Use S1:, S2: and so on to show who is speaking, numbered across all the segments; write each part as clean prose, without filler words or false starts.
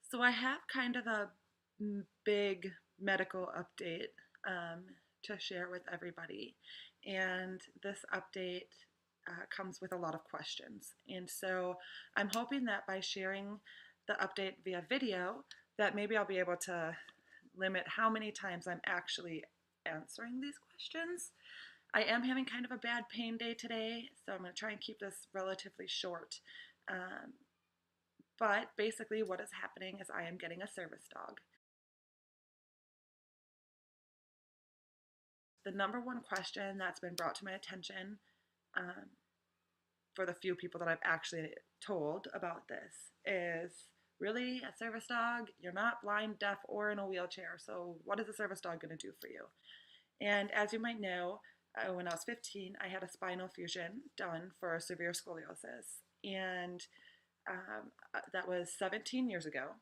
S1: So I have kind of a big medical update um, to share with everybody. And this update comes with a lot of questions. And so I'm hoping that by sharing the update via video, that maybe I'll be able to limit how many times I'm actually answering these questions. I am having kind of a bad pain day today, so I'm going to try and keep this relatively short. Um, but basically, what is happening is I am getting a service dog. The number one question that's been brought to my attention um, for the few people that I've actually told about this is really a service dog? You're not blind, deaf, or in a wheelchair, so what is a service dog going to do for you? And as you might know, when I was 15, I had a spinal fusion done for severe scoliosis. And that was 17 years ago.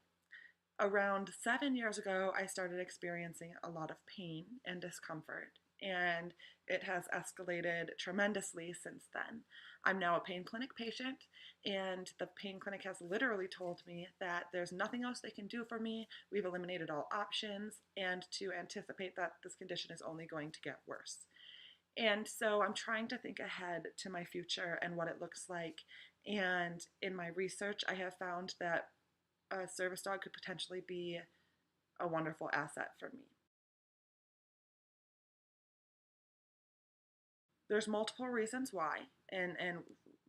S1: Around 7 years ago, I started experiencing a lot of pain and discomfort, and it has escalated tremendously since then. I'm now a pain clinic patient, and the pain clinic has literally told me that there's nothing else they can do for me. We've eliminated all options, and to anticipate that this condition is only going to get worse. And so I'm trying to think ahead to my future and what it looks like. And in my research, I have found that a service dog could potentially be a wonderful asset for me. There's multiple reasons why, and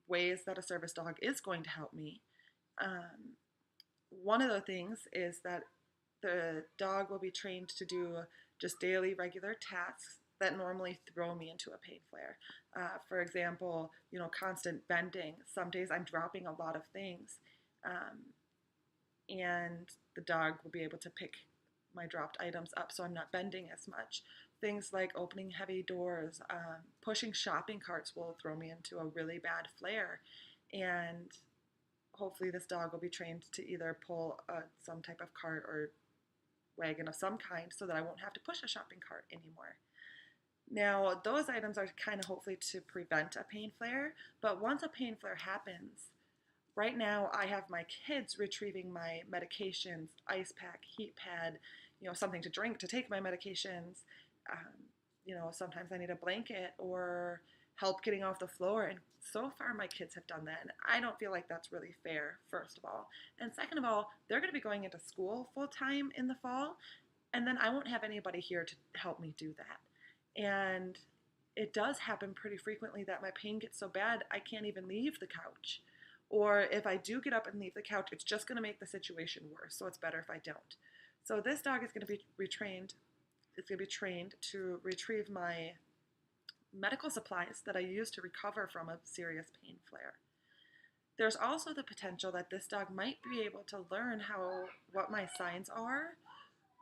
S1: ways that a service dog is going to help me. Um, One of the things is that the dog will be trained to do just daily, regular tasks that normally throw me into a pain flare. For example, constant bending. Some days I'm dropping a lot of things. Um, and the dog will be able to pick my dropped items up so I'm not bending as much. Things like opening heavy doors, pushing shopping carts will throw me into a really bad flare. And hopefully, this dog will be trained to either pull some type of cart or wagon of some kind so that I won't have to push a shopping cart anymore. Now, those items are kind of hopefully to prevent a pain flare, but once a pain flare happens, right now I have my kids retrieving my medications, ice pack, heat pad, something to drink to take my medications. Sometimes I need a blanket or help getting off the floor. And so far my kids have done that. And I don't feel like that's really fair, first of all. And second of all, they're going to be going into school full time in the fall. And then I won't have anybody here to help me do that. And it does happen pretty frequently that my pain gets so bad I can't even leave the couch. Or if I do get up and leave the couch, it's just going to make the situation worse. So it's better if I don't. So this dog is going to be retrained. It's going to be trained to retrieve my medical supplies that I use to recover from a serious pain flare. There's also the potential that this dog might be able to learn what my signs are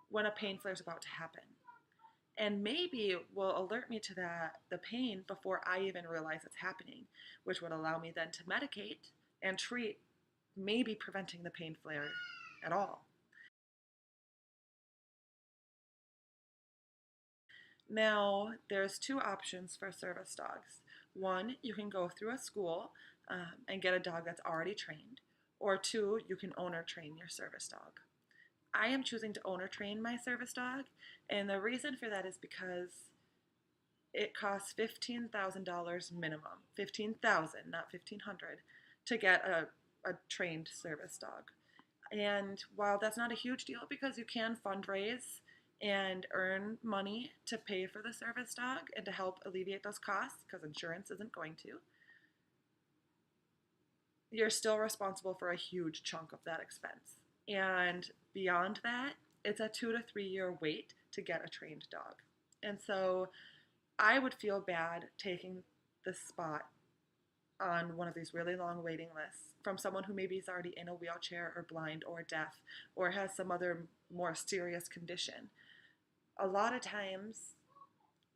S1: when a pain flare is about to happen. And maybe it will alert me to the pain before I even realize it's happening, which would allow me then to medicate and treat, maybe preventing the pain flare at all. Now, there's two options for service dogs. One, you can go through a school and get a dog that's already trained, or two, you can owner train your service dog. I am choosing to owner train my service dog, and the reason for that is because it costs $15,000 minimum, 15,000, not 1,500, to get a trained service dog. And while that's not a huge deal because you can fundraise and earn money to pay for the service dog and to help alleviate those costs because insurance isn't going to, you're still responsible for a huge chunk of that expense. And beyond that, it's a 2 to 3 year wait to get a trained dog. And so I would feel bad taking the spot on one of these really long waiting lists from someone who maybe is already in a wheelchair or blind or deaf or has some other more serious condition. A lot of times,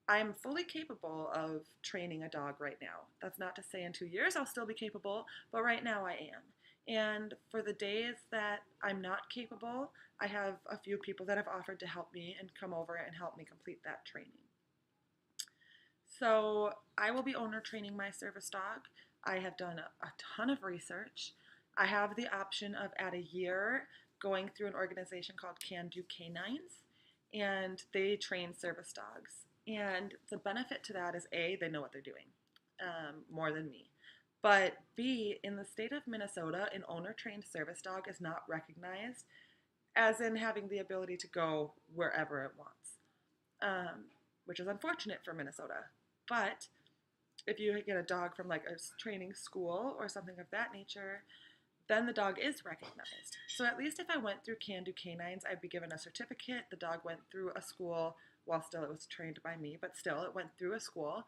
S1: I'm fully capable of training a dog right now. That's not to say in 2 years I'll still be capable, but right now I am. And for the days that I'm not capable, I have a few people that have offered to help me and come over and help me complete that training. So I will be owner training my service dog. I have done a ton of research. I have the option of at a year going through an organization called Can Do Canines, and they train service dogs. And the benefit to that is A, they know what they're doing, more than me. But B, in the state of Minnesota, an owner trained service dog is not recognized as in having the ability to go wherever it wants, which is unfortunate for Minnesota. But if you get a dog from like a training school or something of that nature, then the dog is recognized. So at least if I went through Can Do Canines, I'd be given a certificate. The dog went through a school, while still it was trained by me, but still it went through a school.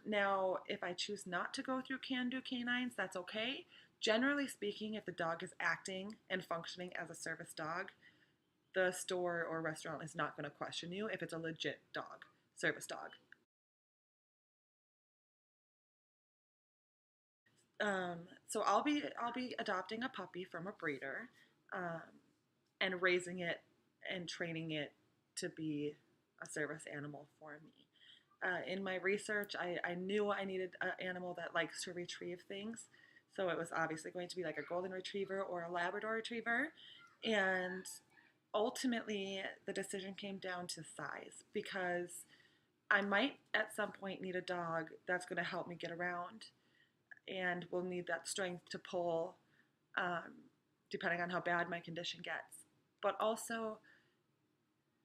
S1: Now, if I choose not to go through Can Do Canines, that's okay. Generally speaking, if the dog is acting and functioning as a service dog, the store or restaurant is not going to question you if it's a legit dog, service dog. So I'll be adopting a puppy from a breeder, um, and raising it and training it to be a service animal for me. In my research, I knew I needed an animal that likes to retrieve things. So it was obviously going to be like a golden retriever or a Labrador retriever. And ultimately, the decision came down to size because I might at some point need a dog that's going to help me get around and will need that strength to pull, um, depending on how bad my condition gets. But also,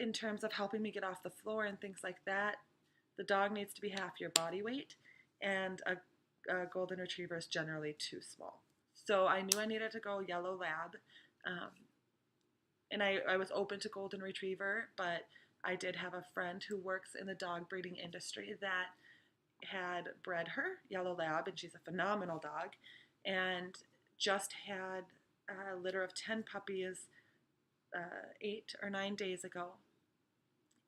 S1: in terms of helping me get off the floor and things like that, the dog needs to be half your body weight, and a golden retriever is generally too small. So I knew I needed to go yellow lab, um, and I was open to golden retriever, but I did have a friend who works in the dog breeding industry that had bred her yellow lab, and she's a phenomenal dog, and just had a litter of 10 puppies 8 or 9 days ago.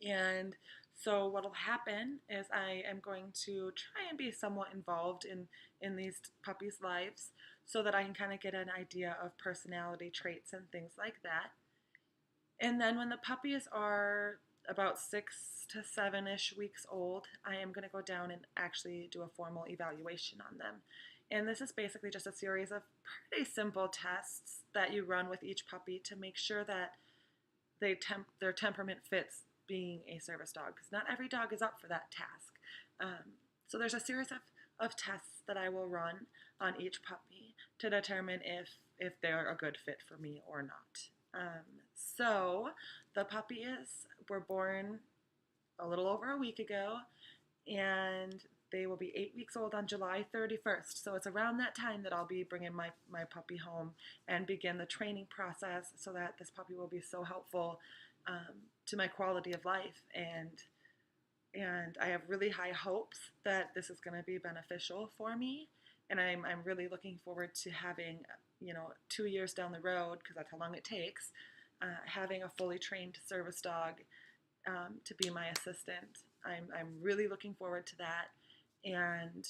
S1: And so what'll happen is I am going to try and be somewhat involved in these puppies' lives so that I can kind of get an idea of personality traits and things like that. And then when the puppies are about 6 to 7-ish weeks old, I am going to go down and actually do a formal evaluation on them. And this is basically just a series of pretty simple tests that you run with each puppy to make sure that their temperament fits being a service dog, because not every dog is up for that task. So there's a series of tests that I will run on each puppy to determine if they're a good fit for me or not. So the puppies were born a little over a week ago, and they will be 8 weeks old on July 31st. So it's around that time that I'll be bringing my puppy home and begin the training process so that this puppy will be so helpful to my quality of life. And I have really high hopes that this is going to be beneficial for me. And I'm really looking forward to having, 2 years down the road, because that's how long it takes, having a fully trained service dog to be my assistant. I'm really looking forward to that. And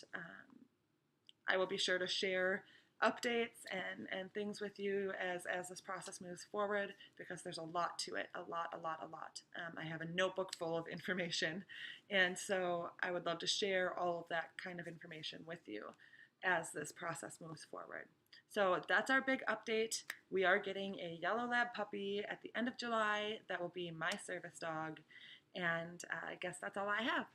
S1: I will be sure to share updates and things with you as this process moves forward, because there's a lot to it, a lot. I have a notebook full of information, and so I would love to share all of that kind of information with you as this process moves forward. So that's our big update. We are getting a yellow lab puppy at the end of July that will be my service dog, and I guess that's all I have.